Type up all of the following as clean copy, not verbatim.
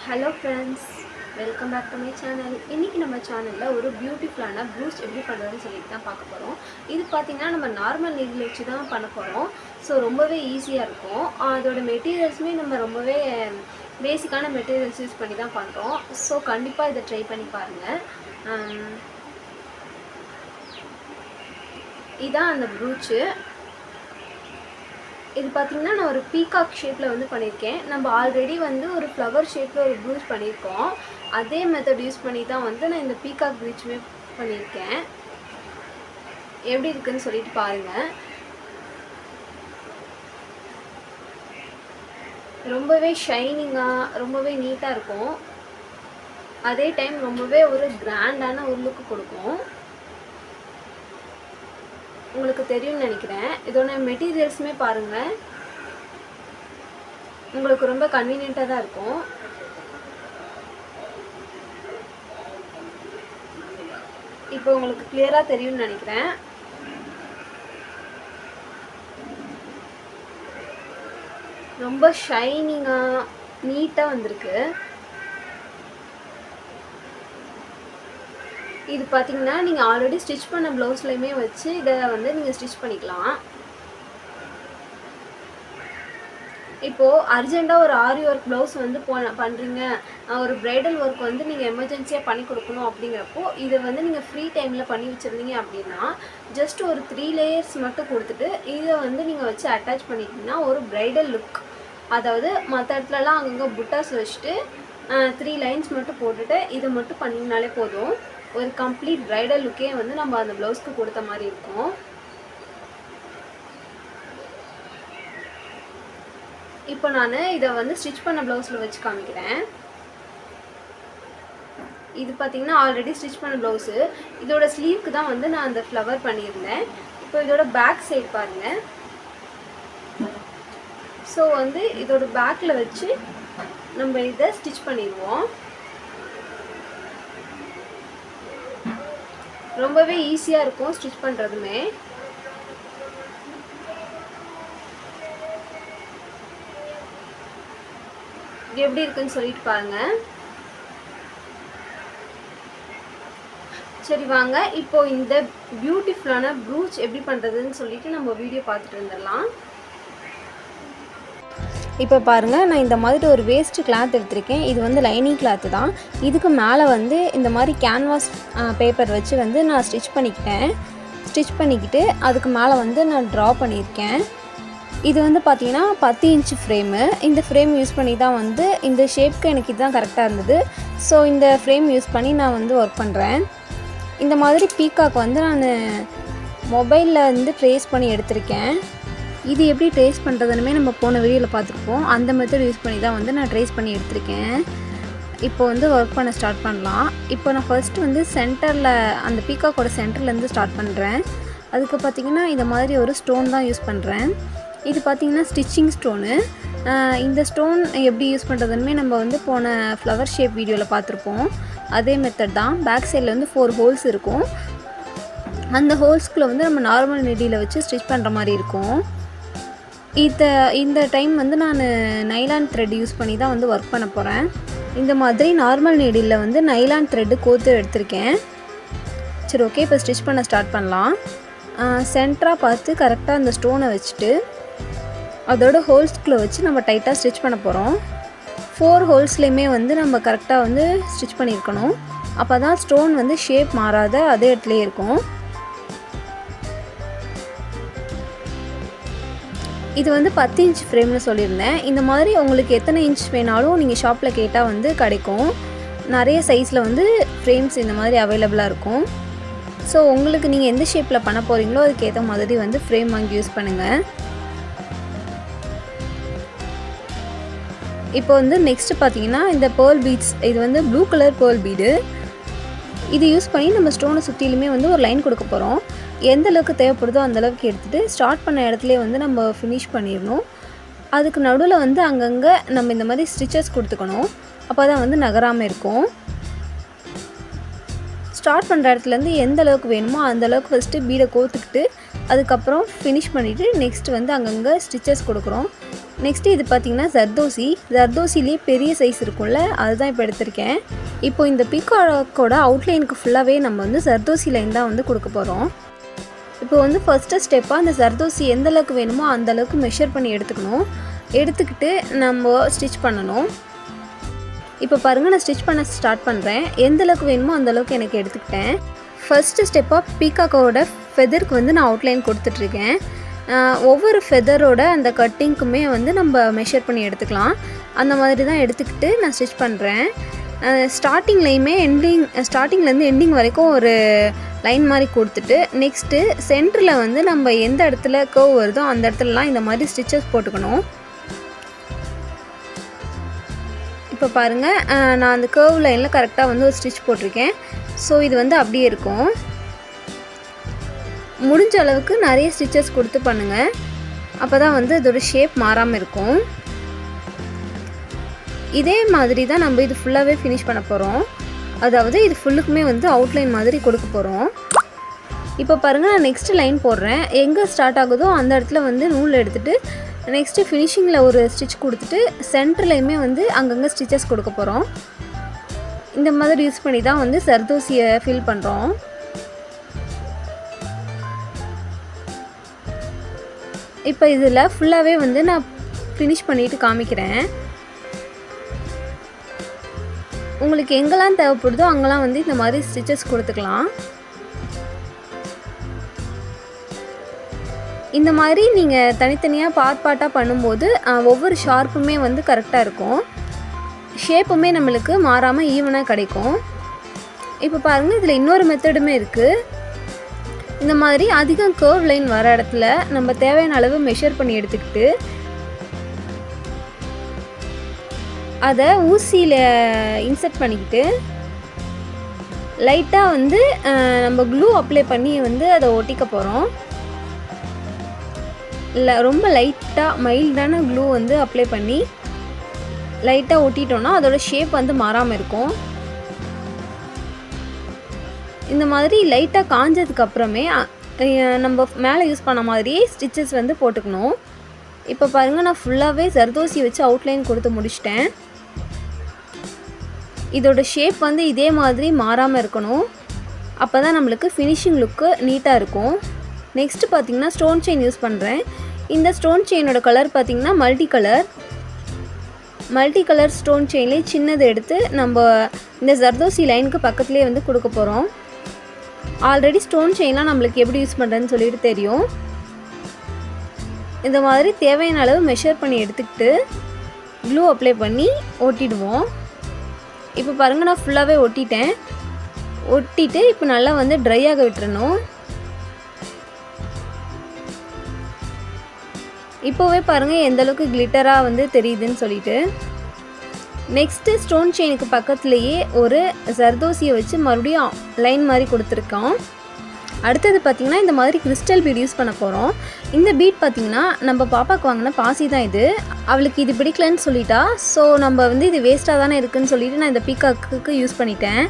Hello friends, welcome back to my channel. இன்றைக்கி நம்ம சேனலில் ஒரு பியூட்டிஃபுல்லான ப்ளூஸ் எப்படி பண்ணுறதுன்னு சொல்லிட்டு தான் பார்க்க போகிறோம். இது பார்த்திங்கன்னா நம்ம நார்மல் நீடில் வச்சு தான் பண்ண போகிறோம். ஸோ ரொம்பவே ஈஸியாக இருக்கும். அதோட மெட்டீரியல்ஸுமே நம்ம ரொம்பவே பேசிக்கான மெட்டீரியல்ஸ் யூஸ் பண்ணி தான் பண்ணுறோம். ஸோ கண்டிப்பாக இதை ட்ரை பண்ணி பாருங்கள். இதான் அந்த ப்ரூச்சு. இது பார்த்திங்கன்னா நான் ஒரு பீகாக் ஷேப்பில் வந்து பண்ணியிருக்கேன். நம்ம ஆல்ரெடி வந்து ஒரு ஃப்ளவர் ஷேப்பில் ஒரு ப்ரூச் பண்ணியிருக்கோம். அதே மெத்தட் யூஸ் பண்ணி தான் வந்து நான் இந்த பீகாக் ப்ரூச்சுமே பண்ணியிருக்கேன். எப்படி இருக்குதுன்னு சொல்லிட்டு பாருங்கள். ரொம்பவே ஷைனிங்காக ரொம்பவே நீட்டாக இருக்கும். அதே டைம் ரொம்பவே ஒரு கிராண்டான ஒரு லுக்கு கொடுக்கும். உங்களுக்கு தெரியும்னு நினைக்கிறேன். இதோட மெட்டீரியல்ஸுமே பாருங்கள், உங்களுக்கு ரொம்ப கன்வீனியண்ட்டாக தான் இருக்கும். இப்போ உங்களுக்கு கிளியராக தெரியும்னு நினைக்கிறேன். ரொம்ப ஷைனிங்காக நீட்டாக வந்திருக்கு. இது பார்த்திங்கன்னா நீங்கள் ஆல்ரெடி ஸ்டிச் பண்ண ப்ளவுஸ்லையுமே வச்சு இதை வந்து நீங்கள் ஸ்டிச் பண்ணிக்கலாம். இப்போது அர்ஜெண்ட்டாக ஒரு ஆரி ஒர்க் ப்ளவுஸ் வந்து பண்ணுறீங்க, ஒரு ப்ரைடல் ஒர்க் வந்து நீங்கள் எமர்ஜென்சியாக பண்ணி கொடுக்கணும் அப்படிங்கிறப்போ இதை வந்து நீங்கள் ஃப்ரீ டைமில் பண்ணி வச்சுருந்தீங்க அப்படின்னா ஜஸ்ட் ஒரு 3 லேயர்ஸ் மட்டும் கொடுத்துட்டு இதை வந்து நீங்கள் வச்சு அட்டாச் பண்ணிட்டீங்கன்னா ஒரு ப்ரைடல் லுக், அதாவது மற்ற இடத்துலலாம் அங்கங்கே புட்டாஸ் வச்சுட்டு 3 லைன்ஸ் மட்டும் போட்டுட்டு இதை மட்டும் பண்ணிங்கனாலே போதும். ஒரு கம்ப்ளீட் ப்ரைடல் லுக்கே வந்து நம்ம அந்த ப்ளவுஸ்க்கு கொடுத்த மாதிரி இருக்கும். இப்போ நான் இதை வந்து ஸ்டிச் பண்ண ப்ளவுஸில் வச்சு காமிக்கிறேன். இது பார்த்திங்கன்னா ஆல்ரெடி ஸ்டிச் பண்ண ப்ளவுஸு. இதோட ஸ்லீவ்க்கு தான் வந்து நான் அந்த ஃப்ளவர் பண்ணியிருந்தேன். இப்போ இதோட பேக் சைடு பாருங்கள். ஸோ வந்து இதோட பேக்கில் வச்சு நம்ம இதை ஸ்டிச் பண்ணிடுவோம். ரொம்பவே ஈஸியாக இருக்கும் ஸ்டிச் பண்ணுறதுமே. எப்படி இருக்குன்னு சொல்லிட்டு பாருங்கள். சரி வாங்க, இப்போ இந்த பியூட்டிஃபுல்லான ப்ரூச் எப்படி பண்ணுறதுன்னு சொல்லிட்டு நம்ம வீடியோ பார்த்துட்டு வந்துடலாம். இப்போ பாருங்கள், நான் இந்த மாதிரி ஒரு வேஸ்ட்டு கிளாத் எடுத்திருக்கேன். இது வந்து லைனிங் கிளாத்து தான். இதுக்கு மேலே வந்து இந்த மாதிரி கேன்வாஸ் பேப்பர் வச்சு வந்து நான் ஸ்டிச் பண்ணிக்கிட்டு அதுக்கு மேலே வந்து நான் ட்ரா பண்ணியிருக்கேன். இது வந்து பார்த்திங்கன்னா 10 இன்ச்சு ஃப்ரேமு. இந்த ஃப்ரேம் யூஸ் பண்ணி தான் வந்து இந்த ஷேப்க்கு எனக்கு இதுதான் கரெக்டாக இருந்தது. ஸோ இந்த ஃப்ரேம் யூஸ் பண்ணி நான் வந்து ஒர்க் பண்ணுறேன். இந்த மாதிரி பீகாக் வந்து நான் மொபைலில் வந்து ட்ரேஸ் பண்ணி எடுத்திருக்கேன். இது எப்படி ட்ரேஸ் பண்ணுறதுனுமே நம்ம போன வீடியோவில் பார்த்துருப்போம். அந்த மெத்தட் யூஸ் பண்ணி தான் வந்து நான் ட்ரேஸ் பண்ணி எடுத்திருக்கேன். இப்போ வந்து ஒர்க் பண்ண ஸ்டார்ட் பண்ணலாம். இப்போ நான் ஃபஸ்ட்டு வந்து சென்டரில் அந்த பீகாக்கோட சென்டர்லேருந்து ஸ்டார்ட் பண்ணுறேன். அதுக்கு பார்த்திங்கன்னா இந்த மாதிரி ஒரு ஸ்டோன் தான் யூஸ் பண்ணுறேன். இது பார்த்திங்கன்னா ஸ்டிச்சிங் ஸ்டோனு. இந்த ஸ்டோன் எப்படி யூஸ் பண்ணுறதுனுமே நம்ம வந்து போன ஃப்ளவர் ஷேப் வீடியோவில் பார்த்துருப்போம். அதே மெத்தட் தான். பேக் சைடில் வந்து 4 ஹோல்ஸ் இருக்கும். அந்த ஹோல்ஸ்குள்ளே வந்து நம்ம நார்மல் நீடியில் வச்சு ஸ்டிச் பண்ணுற மாதிரி இருக்கும். இந்த டைம் வந்து நான் நைலான் த்ரெட் யூஸ் பண்ணி தான் வந்து ஒர்க் பண்ண போகிறேன். இந்த மாதிரி நார்மல் நீடில் வந்து நைலான் த்ரெட்டு கோத்து எடுத்திருக்கேன். சரி, ஓகே, இப்போ ஸ்டிச் பண்ண ஸ்டார்ட் பண்ணலாம். சென்டராக பார்த்து கரெக்டாக அந்த ஸ்டோனை வச்சுட்டு அதோட ஹோல்ஸ்குள்ளே வச்சு நம்ம டைட்டாக ஸ்டிச் பண்ண போகிறோம். 4 ஹோல்ஸ்லேயுமே வந்து நம்ம கரெக்டாக வந்து ஸ்டிச் பண்ணியிருக்கணும். அப்போ தான் ஸ்டோன் வந்து ஷேப் மாறாத அதே இடத்துலையே இருக்கும். இது வந்து 10 இன்ச் ஃப்ரேம்னு சொல்லியிருந்தேன். இந்த மாதிரி உங்களுக்கு எத்தனை இன்ச் வேணாலும் நீங்கள் ஷாப்பில் கேட்டால் வந்து கிடைக்கும். நிறைய சைஸில் வந்து ஃப்ரேம்ஸ் இந்த மாதிரி அவைலபிளாக இருக்கும். ஸோ உங்களுக்கு நீங்கள் எந்த ஷேப்பில் பண்ண போகிறீங்களோ அதுக்கேற்ற மாதிரி வந்து ஃப்ரேம் வாங்கி யூஸ் பண்ணுங்கள். இப்போ வந்து நெக்ஸ்ட்டு பார்த்தீங்கன்னா இந்த பேர்ல் பீட்ஸ், இது வந்து ப்ளூ கலர் பேர்ல் பீடு. இது யூஸ் பண்ணி நம்ம ஸ்டோனை சுற்றிலுமே வந்து ஒரு லைன் கொடுக்க போகிறோம். எந்த அளவுக்கு தேவைப்படுதோ அந்தளவுக்கு எடுத்துகிட்டு ஸ்டார்ட் பண்ண இடத்துலேயே வந்து நம்ம ஃபினிஷ் பண்ணிடணும். அதுக்கு நடுவில் வந்து அங்கங்கே நம்ம இந்த மாதிரி ஸ்டிச்சஸ் கொடுத்துக்கணும். அப்போ தான் வந்து நகராமல் இருக்கும். ஸ்டார்ட் பண்ணுற இடத்துலேருந்து எந்த அளவுக்கு வேணுமோ அந்தளவுக்கு ஃபஸ்ட்டு பீடை கோத்துக்கிட்டு அதுக்கப்புறம் ஃபினிஷ் பண்ணிவிட்டு நெக்ஸ்ட்டு வந்து அங்கங்கே ஸ்டிச்சஸ் கொடுக்குறோம். நெக்ஸ்ட்டு இது பார்த்திங்கன்னா ஜர்தோசிலே பெரிய சைஸ் இருக்கும்ல, அதுதான் இப்போ எடுத்திருக்கேன். இப்போ இந்த பீகாக்கோட அவுட்லைனுக்கு ஃபுல்லாகவே நம்ம வந்து ஜர்தோசி லைன் தான் வந்து கொடுக்க போகிறோம். இப்போ வந்து ஃபஸ்ட்டு ஸ்டெப்பாக அந்த ஜர்தோசி எந்த அளவுக்கு வேணுமோ அந்த அளவுக்கு மெஷர் பண்ணி எடுத்துக்கணும். எடுத்துக்கிட்டு நம்ம ஸ்டிச் பண்ணணும். இப்போ பாருங்கள், நான் ஸ்டிச் பண்ண ஸ்டார்ட் பண்ணுறேன். எந்த அளவுக்கு வேணுமோ அந்த அளவுக்கு எனக்கு எடுத்துக்கிட்டேன். ஃபஸ்ட்டு ஸ்டெப்பாக பீகாக்கோட ஃபெதருக்கு வந்து நான் அவுட்லைன் கொடுத்துட்ருக்கேன். ஒவ்வொரு ஃபெதரோட அந்த கட்டிங்க்குமே வந்து நம்ம மெஷர் பண்ணி எடுத்துக்கலாம். அந்த மாதிரி தான் எடுத்துக்கிட்டு நான் ஸ்டிச் பண்ணுறேன். ஸ்டார்டிங்லேருந்து எண்டிங் வரைக்கும் ஒரு லைன் மாதிரி கொடுத்துட்டு, நெக்ஸ்ட்டு சென்டரில் வந்து நம்ம எந்த இடத்துல கர்வ் வருதோ அந்த இடத்துலலாம் இந்த மாதிரி ஸ்டிச்சஸ் போட்டுக்கணும். இப்போ பாருங்கள், நான் அந்த கர்வ் லைனில் கரெக்டாக வந்து ஒரு ஸ்டிச் போட்டிருக்கேன். ஸோ இது வந்து அப்படியே இருக்கும். முடிஞ்ச அளவுக்கு நிறைய ஸ்டிச்சஸ் கொடுத்து பண்ணுங்கள். அப்போ தான் வந்து அதோட ஷேப் மாறாமல் இருக்கும். இதே மாதிரி தான் நம்ம இது ஃபுல்லாகவே ஃபினிஷ் பண்ண போகிறோம். அதாவது இது ஃபுல்லுக்குமே வந்து அவுட்லைன் மாதிரி கொடுக்க போகிறோம். இப்போ பாருங்கள், நான் நெக்ஸ்ட்டு லைன் போடுறேன். எங்கே ஸ்டார்ட் ஆகுதோ அந்த இடத்துல வந்து நூல் எடுத்துகிட்டு நெக்ஸ்ட்டு ஃபினிஷிங்கில் ஒரு ஸ்டிச் கொடுத்துட்டு சென்டர்லையுமே வந்து அங்கங்கே ஸ்டிச்சஸ் கொடுக்க போகிறோம். இந்த மாதிரி யூஸ் பண்ணி தான் வந்து ஜர்தோசியை ஃபில் பண்ணுறோம். இப்போ இதில் ஃபுல்லாகவே வந்து நான் ஃபினிஷ் பண்ணிவிட்டு காமிக்கிறேன். உங்களுக்கு எங்கெல்லாம் தேவைப்படுதோ அங்கெல்லாம் வந்து இந்த மாதிரி ஸ்டிச்சஸ் கொடுத்துக்கலாம். இந்த மாதிரி நீங்கள் தனித்தனியாக பார்ட்டாக பண்ணும்போது ஒவ்வொரு ஷார்ப்புமே வந்து கரெக்டாக இருக்கும். ஷேப்புமே நம்மளுக்கு மாறாமல் ஈவனாக கிடைக்கும். இப்போ பாருங்கள், இதில் இன்னொரு மெத்தடுமே இருக்குது. இந்த மாதிரி அதிகம் கர்வ் லைன் வர இடத்துல நம்ம தேவையான அளவு மெஷர் பண்ணி எடுத்துக்கிட்டு அதை ஊசியில் இன்சர்ட் பண்ணிக்கிட்டு லைட்டாக வந்து நம்ம க்ளூ அப்ளை பண்ணி வந்து அதை ஒட்டிக்க போகிறோம். இல்லை, ரொம்ப லைட்டாக மைல்டான க்ளூ வந்து அப்ளை பண்ணி லைட்டாக ஒட்டிட்டோன்னா அதோட ஷேப் வந்து மாறாமல் இருக்கும். இந்த மாதிரி லைட்டாக காஞ்சதுக்கப்புறமே நம்ம மேலே யூஸ் பண்ண மாதிரியே ஸ்டிச்சஸ் வந்து போட்டுக்கணும். இப்போ பாருங்கள், நான் ஃபுல்லாகவே ஜர்தோசி வச்சு அவுட்லைன் கொடுத்து முடிச்சிட்டேன். இதோட ஷேப் வந்து இதே மாதிரி மாறாமல் இருக்கணும். அப்போ தான் நம்மளுக்கு ஃபினிஷிங் லுக்கு நீட்டாக இருக்கும். நெக்ஸ்ட்டு பார்த்திங்கன்னா ஸ்டோன் செயின் யூஸ் பண்ணுறேன். இந்த ஸ்டோன் செயினோட கலர் பார்த்திங்கன்னா மல்டி கலர் ஸ்டோன் செயின்லேயே சின்னது எடுத்து நம்ம இந்த ஜர்தோசி லைனுக்கு பக்கத்துலேயே வந்து கொடுக்க போகிறோம். ஆல்ரெடி ஸ்டோன் செயின்லாம் நம்மளுக்கு எப்படி யூஸ் பண்ணுறதுன்னு சொல்லிட்டு தெரியும். இந்த மாதிரி தேவையான அளவு மெஷர் பண்ணி எடுத்துக்கிட்டு க்ளூ அப்ளை பண்ணி ஒட்டிடுவோம். இப்போ பாருங்கள், நான் ஃபுல்லாகவே ஒட்டிட்டு இப்போ நல்லா வந்து ட்ரை ஆக விட்டுறணும். இப்போவே பாருங்கள் எந்தளவுக்கு கிளிட்டராக வந்து தெரியுதுன்னு சொல்லிட்டு. நெக்ஸ்ட்டு ஸ்டோன் செயினுக்கு பக்கத்துலேயே ஒரு ஜர்தோசியை வச்சு மறுபடியும் லைன் மாதிரி கொடுத்துருக்கோம். அடுத்தது பார்த்திங்கன்னா இந்த மாதிரி கிறிஸ்டல் பீட் யூஸ் பண்ண போகிறோம். இந்த பீட் பார்த்திங்கன்னா நம்ம பாப்பாவுக்கு வாங்கின பாசி தான் இது. அவளுக்கு இது பிடிக்கலன்னு சொல்லிட்டா. ஸோ நம்ம வந்து இது வேஸ்ட்டாக தானே இருக்குதுன்னு சொல்லிவிட்டு நான் இந்த பீகாக்கு யூஸ் பண்ணிட்டேன்.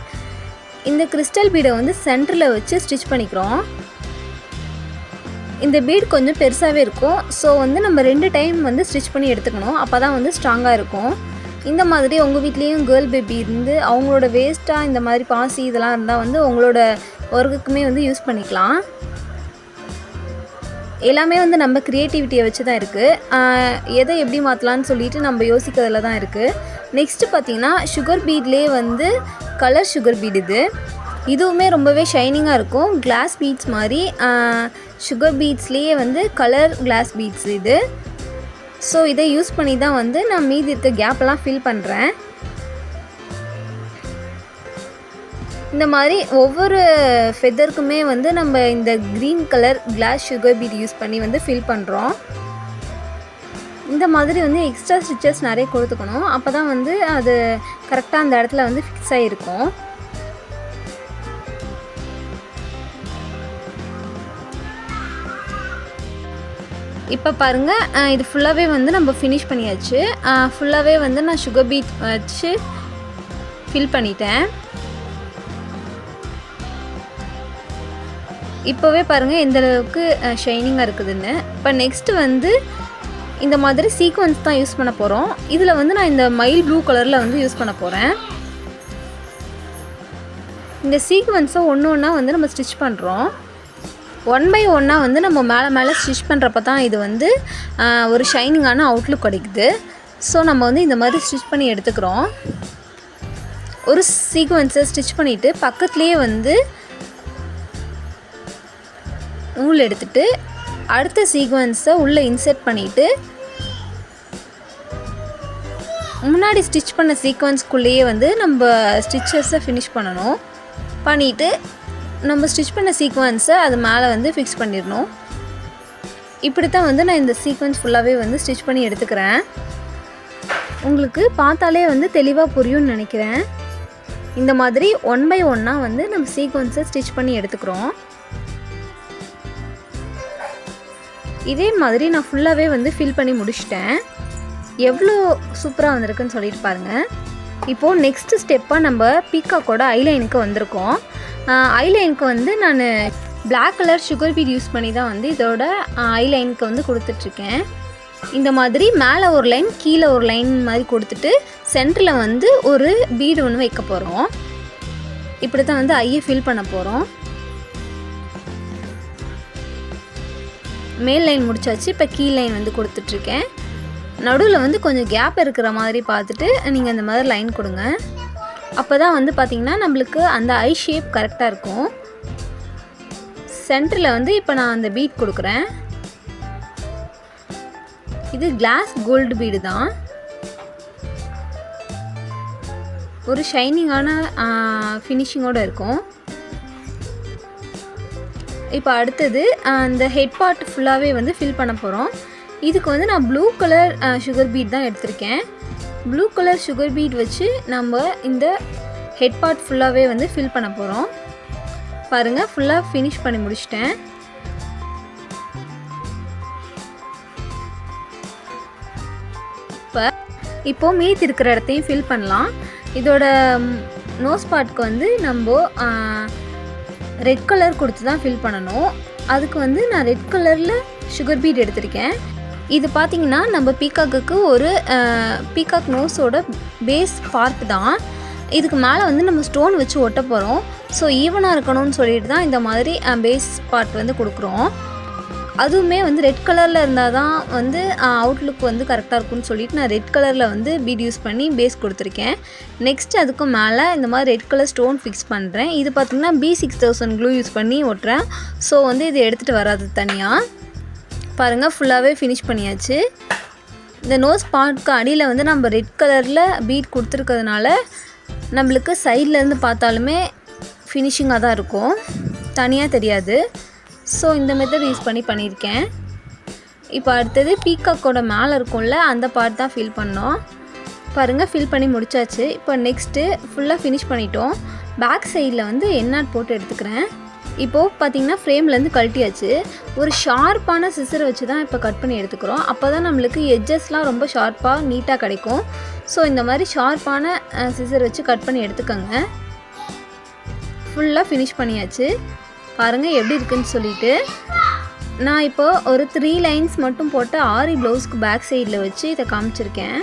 இந்த கிறிஸ்டல் பீடை வந்து சென்டரில் வச்சு ஸ்டிச் பண்ணிக்கிறோம். இந்த பீட் கொஞ்சம் பெருசாகவே இருக்கும். ஸோ வந்து நம்ம 2 டைம் வந்து ஸ்டிச் பண்ணி எடுத்துக்கணும். அப்போ தான் வந்து ஸ்ட்ராங்காக இருக்கும். இந்த மாதிரி உங்கள் வீட்லேயும் கேர்ள் பேபி இருந்து அவங்களோட வேஸ்ட்டாக இந்த மாதிரி பாசி இதெல்லாம் இருந்தால் வந்து உங்களோட ஒர்க்குக்குமே வந்து யூஸ் பண்ணிக்கலாம். எல்லாமே வந்து நம்ம க்ரியேட்டிவிட்டியை வச்சு தான் இருக்குது. எதை எப்படி மாற்றலான்னு சொல்லிட்டு நம்ம யோசிக்கிறதுல தான் இருக்குது. நெக்ஸ்ட்டு பார்த்திங்கன்னா சுகர் பீட்லேயே வந்து கலர் சுகர் பீட் இதுவுமே ரொம்பவே ஷைனிங்காக இருக்கும். கிளாஸ் பீட்ஸ் மாதிரி சுகர் பீட்ஸ்லேயே வந்து கலர் கிளாஸ் பீட்ஸ் இது. ஸோ இதை யூஸ் பண்ணி தான் வந்து நான் மீதி இருக்க கேப்பெல்லாம் ஃபில் பண்ணுறேன். இந்த மாதிரி ஒவ்வொரு ஃபெதருக்குமே வந்து நம்ம இந்த green colour glass sugar beet use பண்ணி வந்து ஃபில் பண்ணுறோம். இந்த மாதிரி வந்து எக்ஸ்ட்ரா ஸ்டிச்சஸ் நிறைய கொடுத்துக்கணும். அப்போ தான் வந்து அது கரெக்டாக அந்த இடத்துல வந்து ஃபிக்ஸ் ஆகிருக்கும். இப்போ பாருங்கள், இது ஃபுல்லாகவே வந்து நம்ம ஃபினிஷ் பண்ணியாச்சு. ஃபுல்லாகவே வந்து நான் சுகர் பீட் வச்சு ஃபில் பண்ணிட்டேன். இப்போவே பாருங்கள் எந்த அளவுக்கு ஷைனிங்காக இருக்குதுன்னு. இப்போ நெக்ஸ்ட்டு வந்து இந்த மாதிரி சீக்வன்ஸ் தான் யூஸ் பண்ண போகிறோம். இதில் வந்து நான் இந்த மயில் ப்ளூ கலரில் வந்து யூஸ் பண்ண போகிறேன். இந்த சீக்வன்ஸை ஒன்று ஒன்றா வந்து நம்ம ஸ்டிச் பண்ணுறோம். 1 by 1 வந்து நம்ம மேலே ஸ்டிச் பண்ணுறப்ப தான் இது வந்து ஒரு ஷைனிங்கான அவுட்லுக் கிடைக்குது. ஸோ நம்ம வந்து இந்த மாதிரி ஸ்டிச் பண்ணி எடுத்துக்கிறோம். ஒரு சீக்வன்ஸை ஸ்டிச் பண்ணிவிட்டு பக்கத்துலேயே வந்து நூல் எடுத்துகிட்டு அடுத்த சீக்வன்ஸை உள்ளே இன்செர்ட் பண்ணிவிட்டு முன்னாடி ஸ்டிச் பண்ண சீக்வன்ஸ்குள்ளேயே வந்து நம்ம ஸ்டிச்சஸை ஃபினிஷ் பண்ணணும். பண்ணிவிட்டு நம்ம ஸ்டிச் பண்ண சீக்வன்ஸை அது மேலே வந்து ஃபிக்ஸ் பண்ணிடணும். இப்படி தான் வந்து நான் இந்த சீக்வன்ஸ் ஃபுல்லாகவே வந்து ஸ்டிச் பண்ணி எடுத்துக்கிறேன். உங்களுக்கு பார்த்தாலே வந்து தெளிவாக புரியும்னு நினைக்கிறேன். இந்த மாதிரி 1 by 1 வந்து நம்ம சீக்வன்ஸை ஸ்டிச் பண்ணி எடுத்துக்கிறோம். இதே மாதிரி நான் ஃபுல்லாகவே வந்து ஃபில் பண்ணி முடிச்சிட்டேன். எவ்வளோ சூப்பராக வந்திருக்குன்னு சொல்லிட்டு பாருங்கள். இப்போது நெக்ஸ்ட்டு ஸ்டெப்பாக நம்ம பீகாக்கோட ஐலைனுக்கு வந்திருக்கோம். ஐலைனுக்கு வந்து நான் black colour sugar beet use பண்ணி தான் வந்து இதோட ஐலைனுக்கு வந்து கொடுத்துட்ருக்கேன். இந்த மாதிரி மேலே ஒரு லைன் கீழே ஒரு லைன் மாதிரி கொடுத்துட்டு சென்டரில் வந்து ஒரு பீடு ஒன்று வைக்க போகிறோம். இப்படி தான் வந்து ஐயை ஃபில் பண்ண போகிறோம். மேல் லைன் முடிச்சாச்சு. இப்போ கீழ் லைன் வந்து கொடுத்துட்ருக்கேன். நடுவில் வந்து கொஞ்சம் கேப் இருக்கிற மாதிரி பார்த்துட்டு நீங்கள் இந்த மாதிரி லைன் கொடுங்க. அப்போ தான் வந்து பார்த்திங்கன்னா நம்மளுக்கு அந்த ஐ ஷேப் கரெக்டாக இருக்கும். சென்டரில் வந்து இப்போ நான் அந்த பீட் கொடுக்குறேன். இது கிளாஸ் கோல்டு பீடு தான். ஒரு ஷைனிங்கான ஃபினிஷிங்கோடு இருக்கும். இப்போ அடுத்தது அந்த ஹெட் பார்ட் ஃபுல்லாகவே வந்து ஃபில் பண்ண போகிறோம். இதுக்கு வந்து நான் ப்ளூ கலர் சுகர் பீட் தான் எடுத்திருக்கேன். ப்ளூ கலர் சுகர் பீட் வச்சு நம்ம இந்த ஹெட் பார்ட் ஃபுல்லாகவே வந்து ஃபில் பண்ண போகிறோம். பாருங்கள், ஃபுல்லாக ஃபினிஷ் பண்ணி முடிச்சிட்டேன். இப்போது மீதி இருக்கிற இடத்தையும் ஃபில் பண்ணலாம். இதோட நோஸ் பார்ட்க்கு வந்து நம்ம ரெட் கலர் கொடுத்து தான் ஃபில் பண்ணணும். அதுக்கு வந்து நான் ரெட் கலரில் சுகர் பீட் எடுத்திருக்கேன். இது பார்த்திங்கன்னா நம்ம பீகாக்குக்கு ஒரு பீகாக் நோஸோட பேஸ் பார்ட் தான். இதுக்கு மேலே வந்து நம்ம ஸ்டோன் வச்சு ஒட்ட போகிறோம். ஸோ ஈவனாக இருக்கணும்னு சொல்லிட்டு தான் இந்த மாதிரி பேஸ் பார்ட் வந்து கொடுக்குறோம். அதுவுமே வந்து ரெட் கலரில் இருந்தால் தான் வந்து அவுட்லுக் வந்து கரெக்டாக இருக்கும்னு சொல்லிட்டு நான் ரெட் கலரில் வந்து பீட் யூஸ் பண்ணி பேஸ் கொடுத்துருக்கேன். நெக்ஸ்ட்டு அதுக்கு மேலே இந்த மாதிரி ரெட் கலர் ஸ்டோன் ஃபிக்ஸ் பண்ணுறேன். இது பார்த்திங்கன்னா B6000 க்ளூ யூஸ் பண்ணி ஒட்டுறேன். ஸோ வந்து இது எடுத்துகிட்டு வராது தனியாக. பாருங்கள், ஃபுல்லாகவே ஃபினிஷ் பண்ணியாச்சு. இந்த நோஸ் பார்ட்க்கு அடியில் வந்து நம்ம ரெட் கலரில் பீட் கொடுத்துருக்கிறதுனால நம்மளுக்கு சைட்லேருந்து பார்த்தாலுமே ஃபினிஷிங்காக தான் இருக்கும், தனியாக தெரியாது. ஸோ இந்த மெத்தட் யூஸ் பண்ணி பண்ணியிருக்கேன். இப்போ அடுத்தது பீகாக்கோட மேலே இருக்கும்ல, அந்த பார்ட் தான் ஃபில் பண்ணோம். பாருங்கள், ஃபில் பண்ணி முடிச்சாச்சு. இப்போ நெக்ஸ்ட்டு ஃபுல்லாக ஃபினிஷ் பண்ணிட்டோம். பேக் சைடில் வந்து எண்ணாட் போட்டு எடுத்துக்கிறேன். இப்போது பார்த்திங்கன்னா ஃப்ரேம்லேருந்து கழட்டியாச்சு. ஒரு ஷார்ப்பான சிசரை வச்சு தான் இப்போ கட் பண்ணி எடுத்துக்கிறோம். அப்போ தான் நம்மளுக்கு எட்ஜஸ்லாம் ரொம்ப ஷார்ப்பாக நீட்டாக கிடைக்கும். ஸோ இந்த மாதிரி ஷார்ப்பான சிசர் வச்சு கட் பண்ணி எடுத்துக்கோங்க. ஃபுல்லாக ஃபினிஷ் பண்ணியாச்சு. பாருங்கள் எப்படி இருக்குன்னு சொல்லிவிட்டு நான் இப்போது ஒரு 3 லைன்ஸ் மட்டும் போட்டு ஆரி ப்ளவுஸ்க்கு பேக் சைடில் வச்சு இதை காமிச்சிருக்கேன்.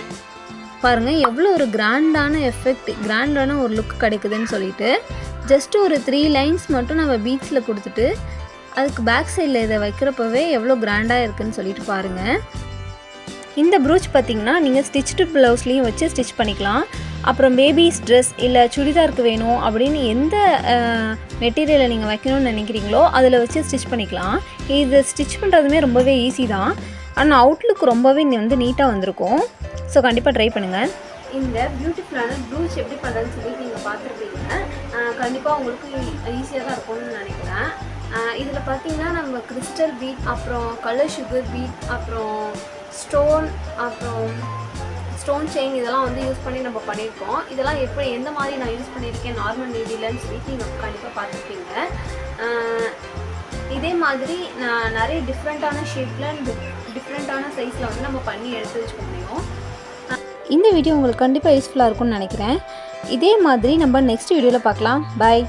பாருங்கள் எவ்வளோ ஒரு கிராண்டான எஃபெக்ட், கிராண்டான ஒரு லுக் கிடைக்குதுன்னு சொல்லிட்டு ஜஸ்ட்டு ஒரு 3 லைன்ஸ் மட்டும் நம்ம பீட்ஸில் கொடுத்துட்டு அதுக்கு பேக் சைடில் இதை வைக்கிறப்பவே எவ்வளோ கிராண்டாக இருக்குதுன்னு சொல்லிட்டு பாருங்கள். இந்த ப்ரூச் பார்த்திங்கன்னா நீங்கள் ஸ்டிச்டு ப்ளவுஸ்லேயும் வச்சு ஸ்டிச் பண்ணிக்கலாம். அப்புறம் பேபிஸ் ட்ரெஸ் இல்லை சுடிதாருக்கு வேணும் அப்படின்னு எந்த மெட்டீரியலை நீங்கள் வைக்கணும்னு நினைக்கிறீங்களோ அதில் வச்சு ஸ்டிச் பண்ணிக்கலாம். இது ஸ்டிச் பண்ணுறதுமே ரொம்பவே ஈஸி தான். ஆனால் அவுட்லுக் ரொம்பவே வந்து நீட்டாக வந்திருக்கும். ஸோ கண்டிப்பாக ட்ரை பண்ணுங்கள். இந்த பியூட்டிஃபுல்லான ப்ளூச் எப்படி பண்ணுறதுன்னு சொல்லி நீங்கள் பார்த்துருப்பீங்க. கண்டிப்பாக உங்களுக்கு ஈஸியாக தான் இருக்கும்னு நினைக்கிறேன். இதில் பார்த்திங்கன்னா நம்ம கிறிஸ்டல் பீட், அப்புறம் கலர் சுகர் பீட், அப்புறம் ஸ்டோன், அப்புறம் ஸ்டோன் செயின் இதெல்லாம் வந்து யூஸ் பண்ணி நம்ம பண்ணியிருக்கோம். இதெல்லாம் எப்படி எந்த மாதிரி நான் யூஸ் பண்ணியிருக்கேன் நார்மல் நீடிலன்னு சொல்லிட்டு நீங்கள் கண்டிப்பாக பார்த்துருப்பீங்க. இதே மாதிரி நான் நிறைய டிஃப்ரெண்ட்டான ஷேப்பில் டிஃப்ரெண்ட்டான சைஸில் வந்து நம்ம பண்ணி எடுத்து வச்சுக்க முடியும். இந்த வீடியோ உங்களுக்கு கண்டிப்பாக யூஸ்ஃபுல்லாக இருக்கும்னு நினைக்கிறேன். இதே மாதிரி நம்ம நெக்ஸ்ட் வீடியோவில் பார்க்கலாம். பாய்.